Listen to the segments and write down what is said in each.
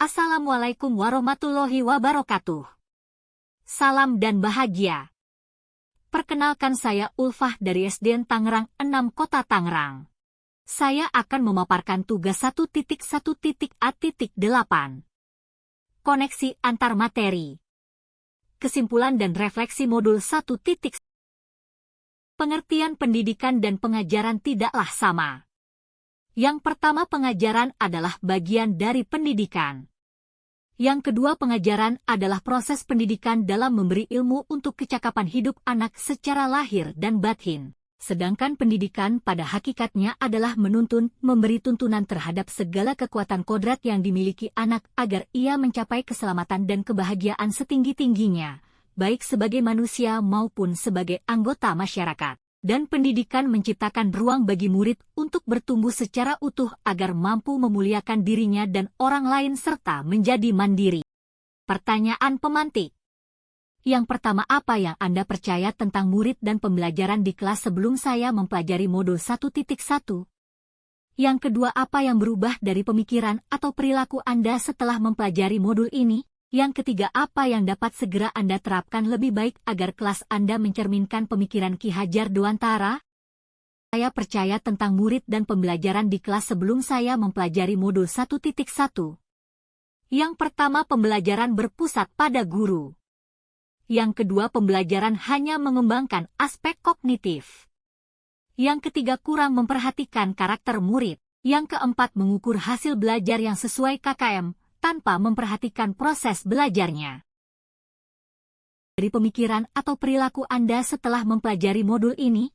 Assalamualaikum warahmatullahi wabarakatuh. Salam dan bahagia. Perkenalkan, saya Ulfah dari SDN Tangerang 6 Kota Tangerang. Saya akan memaparkan tugas 1.1.A.8. Koneksi antar materi. Kesimpulan dan refleksi modul 1. Pengertian pendidikan dan pengajaran tidaklah sama. Yang pertama, pengajaran adalah bagian dari pendidikan. Yang kedua, pengajaran adalah proses pendidikan dalam memberi ilmu untuk kecakapan hidup anak secara lahir dan batin. Sedangkan pendidikan pada hakikatnya adalah menuntun, memberi tuntunan terhadap segala kekuatan kodrat yang dimiliki anak agar ia mencapai keselamatan dan kebahagiaan setinggi-tingginya, baik sebagai manusia maupun sebagai anggota masyarakat. Dan pendidikan menciptakan ruang bagi murid untuk bertumbuh secara utuh agar mampu memuliakan dirinya dan orang lain serta menjadi mandiri. Pertanyaan pemantik. Yang pertama, apa yang Anda percaya tentang murid dan pembelajaran di kelas sebelum saya mempelajari modul 1.1? Yang kedua, apa yang berubah dari pemikiran atau perilaku Anda setelah mempelajari modul ini? Yang ketiga, apa yang dapat segera Anda terapkan lebih baik agar kelas Anda mencerminkan pemikiran Ki Hajar Dewantara? Saya percaya tentang murid dan pembelajaran di kelas sebelum saya mempelajari modul 1.1. Yang pertama, pembelajaran berpusat pada guru. Yang kedua, pembelajaran hanya mengembangkan aspek kognitif. Yang ketiga, kurang memperhatikan karakter murid. Yang keempat, mengukur hasil belajar yang sesuai KKM, tanpa memperhatikan proses belajarnya. Dari pemikiran atau perilaku Anda setelah mempelajari modul ini?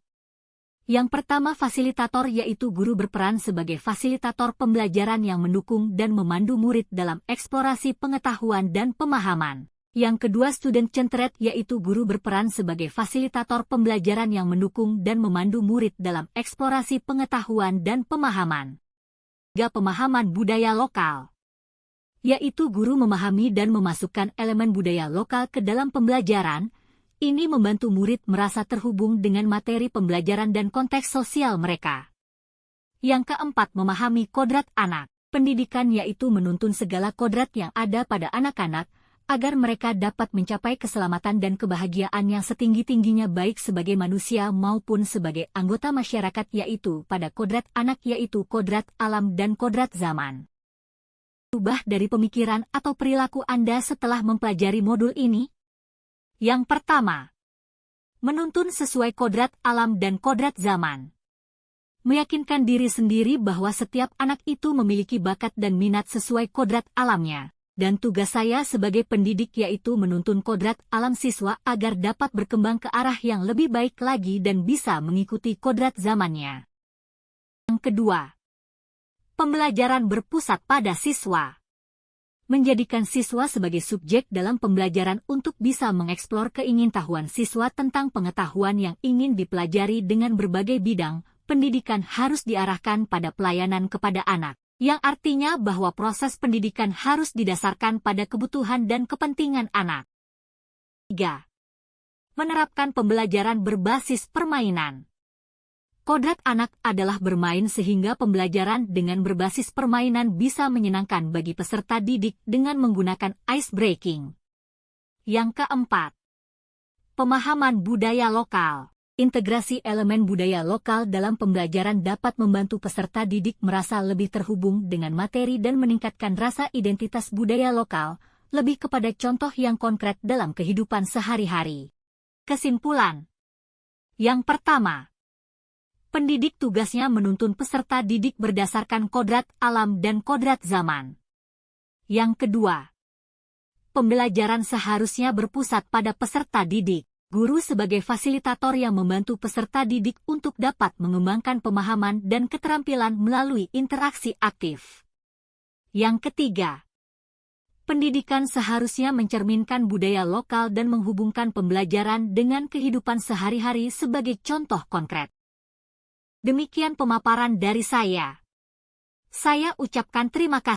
Yang pertama, fasilitator, yaitu guru berperan sebagai fasilitator pembelajaran yang mendukung dan memandu murid dalam eksplorasi pengetahuan dan pemahaman. Yang kedua, student centered, yaitu guru berperan sebagai fasilitator pembelajaran yang mendukung dan memandu murid dalam eksplorasi pengetahuan dan pemahaman. Tiga, pemahaman budaya lokal, yaitu guru memahami dan memasukkan elemen budaya lokal ke dalam pembelajaran. Ini membantu murid merasa terhubung dengan materi pembelajaran dan konteks sosial mereka. Yang keempat, memahami kodrat anak. Pendidikan yaitu menuntun segala kodrat yang ada pada anak-anak, agar mereka dapat mencapai keselamatan dan kebahagiaan yang setinggi-tingginya baik sebagai manusia maupun sebagai anggota masyarakat, yaitu pada kodrat anak yaitu kodrat alam dan kodrat zaman. Ubah dari pemikiran atau perilaku Anda setelah mempelajari modul ini? Yang pertama, menuntun sesuai kodrat alam dan kodrat zaman. Meyakinkan diri sendiri bahwa setiap anak itu memiliki bakat dan minat sesuai kodrat alamnya. Dan tugas saya sebagai pendidik yaitu menuntun kodrat alam siswa agar dapat berkembang ke arah yang lebih baik lagi dan bisa mengikuti kodrat zamannya. Yang kedua, pembelajaran berpusat pada siswa. Menjadikan siswa sebagai subjek dalam pembelajaran untuk bisa mengeksplor keingintahuan siswa tentang pengetahuan yang ingin dipelajari dengan berbagai bidang. Pendidikan harus diarahkan pada pelayanan kepada anak, yang artinya bahwa proses pendidikan harus didasarkan pada kebutuhan dan kepentingan anak. 3. Menerapkan pembelajaran berbasis permainan. Kodrat anak adalah bermain sehingga pembelajaran dengan berbasis permainan bisa menyenangkan bagi peserta didik dengan menggunakan ice breaking. Yang keempat, pemahaman budaya lokal. Integrasi elemen budaya lokal dalam pembelajaran dapat membantu peserta didik merasa lebih terhubung dengan materi dan meningkatkan rasa identitas budaya lokal, lebih kepada contoh yang konkret dalam kehidupan sehari-hari. Kesimpulan. Yang pertama, pendidik tugasnya menuntun peserta didik berdasarkan kodrat alam dan kodrat zaman. Yang kedua, pembelajaran seharusnya berpusat pada peserta didik. Guru sebagai fasilitator yang membantu peserta didik untuk dapat mengembangkan pemahaman dan keterampilan melalui interaksi aktif. Yang ketiga, pendidikan seharusnya mencerminkan budaya lokal dan menghubungkan pembelajaran dengan kehidupan sehari-hari sebagai contoh konkret. Demikian pemaparan dari saya. Saya ucapkan terima kasih.